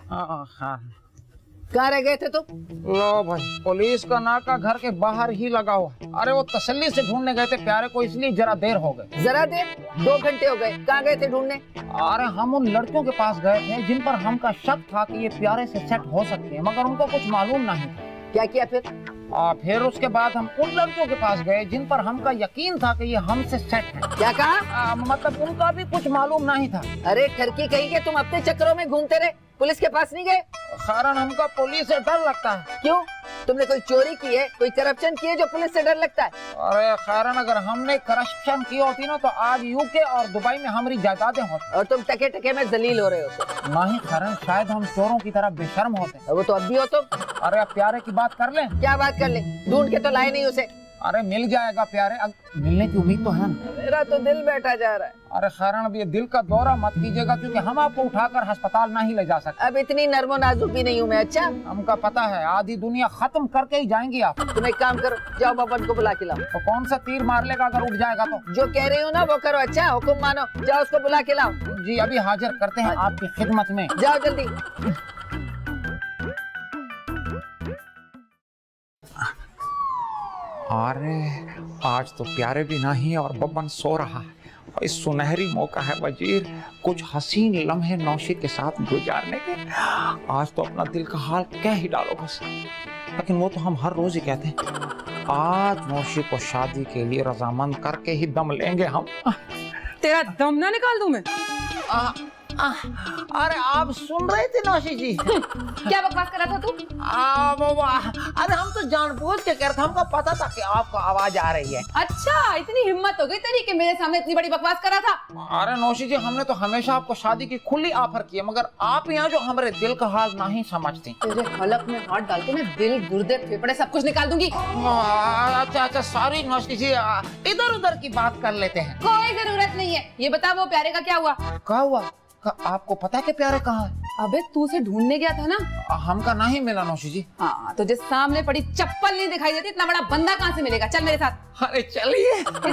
हाँ। कहाँ रह गए थे तुम? लो भाई, पुलिस का नाका घर के बाहर ही लगा हुआ। अरे वो तसल्ली से ढूंढने गए थे प्यारे को, इसलिए जरा देर हो गई। जरा देर? 2 घंटे हो गए। कहाँ गए थे ढूंढने? अरे हम उन लड़कियों के पास गए थे जिन पर हमका शक था कि ये प्यारे से सेट हो सकते हैं, मगर उनको कुछ मालूम नहीं था। क्या किया फिर? फिर उसके बाद हम उन लड़कियों के पास गए जिन पर हमका यकीन था कि ये हमसे सेट है। क्या कहा? मतलब उनका भी कुछ मालूम नहीं था। अरे ठरकी कहीं के, तुम अपने चक्करों में घूमते रहे, पुलिस के पास नहीं गए? कारण हमका पुलिस से डर लगता है। क्यों? तुमने कोई चोरी की है, कोई करप्शन की है जो पुलिस से डर लगता है? अरे कारण अगर हमने करप्शन की होती ना तो आज यूके और दुबई में हमारी जायदादें होती। और तुम टके टके में जलील हो रहे हो तो। नहीं कारण शायद हम चोरों की तरह बेशर्म होते। वो तो अब भी हो तुम। अरे अब प्यारे की बात कर लें। क्या बात कर ले? ढूंढ के तो लाए नहीं उसे। अरे मिल जाएगा प्यारे, अब मिलने की उम्मीद तो है ना। मेरा तो दिल बैठा जा रहा है। अरे कारण अब ये दिल का दौरा मत कीजिएगा, क्योंकि हम आपको उठाकर अस्पताल नहीं ले जा सकते। अब इतनी नर्मो नाजुक भी नहीं हूँ मैं। अच्छा हमका पता है आधी दुनिया खत्म करके ही जाएंगी आप। तुम एक काम करो, जाओ बबन को बुला के लाओ। तो कौन सा तीर मार लेगा अगर उठ जाएगा तो? जो कह रही हूँ ना वो करो। अच्छा हुक्म मानो, जाओ उसको बुला के लाओ। जी अभी हाजिर करते हैं आपकी खिदमत में। जाओ जल्दी। अरे आज तो प्यारे भी नहीं और बब्बन सो रहा है। इस सुनहरी मौका है वजीर कुछ हसीन लम्हे नौशी के साथ गुजारने के। आज तो अपना दिल का हाल कह ही डालो बस। लेकिन वो तो हम हर रोज ही कहते हैं, आज नौशी को शादी के लिए रजामंद करके ही दम लेंगे हम। तेरा दम ना निकाल दूं मैं? अरे आप सुन रहे थे नौशी जी? क्या बकवास कर रहा था तू? अरे हम तो जानबूझ के कह रहे थे, हमको पता था कि आपको आवाज आ रही है। अच्छा इतनी हिम्मत हो गई तेरी कि मेरे सामने इतनी बड़ी बकवास कर रहा था? अरे नौशी जी हमने तो हमेशा आपको शादी की खुली ऑफर की है, मगर आप यहाँ जो हमारे दिल का हाल नहीं समझती। तेरे हलक में हाथ डाल के मैं दिल गुर्दे फेफड़े सब कुछ निकाल दूंगी। अच्छा सॉरी नौशी जी, इधर उधर की बात कर लेते हैं। कोई जरूरत नहीं है। ये बता वो प्यारे का क्या हुआ? क्या हुआ? आपको पता है कि प्यारे कहाँ है? अबे तू उसे ढूंढने गया था ना? हमका नहीं मिला नौशी जी। हाँ तो जिस सामने पड़ी चप्पल नहीं दिखाई देती, इतना बड़ा बंदा कहाँ से मिलेगा? चल मेरे साथ। अरे चलिए।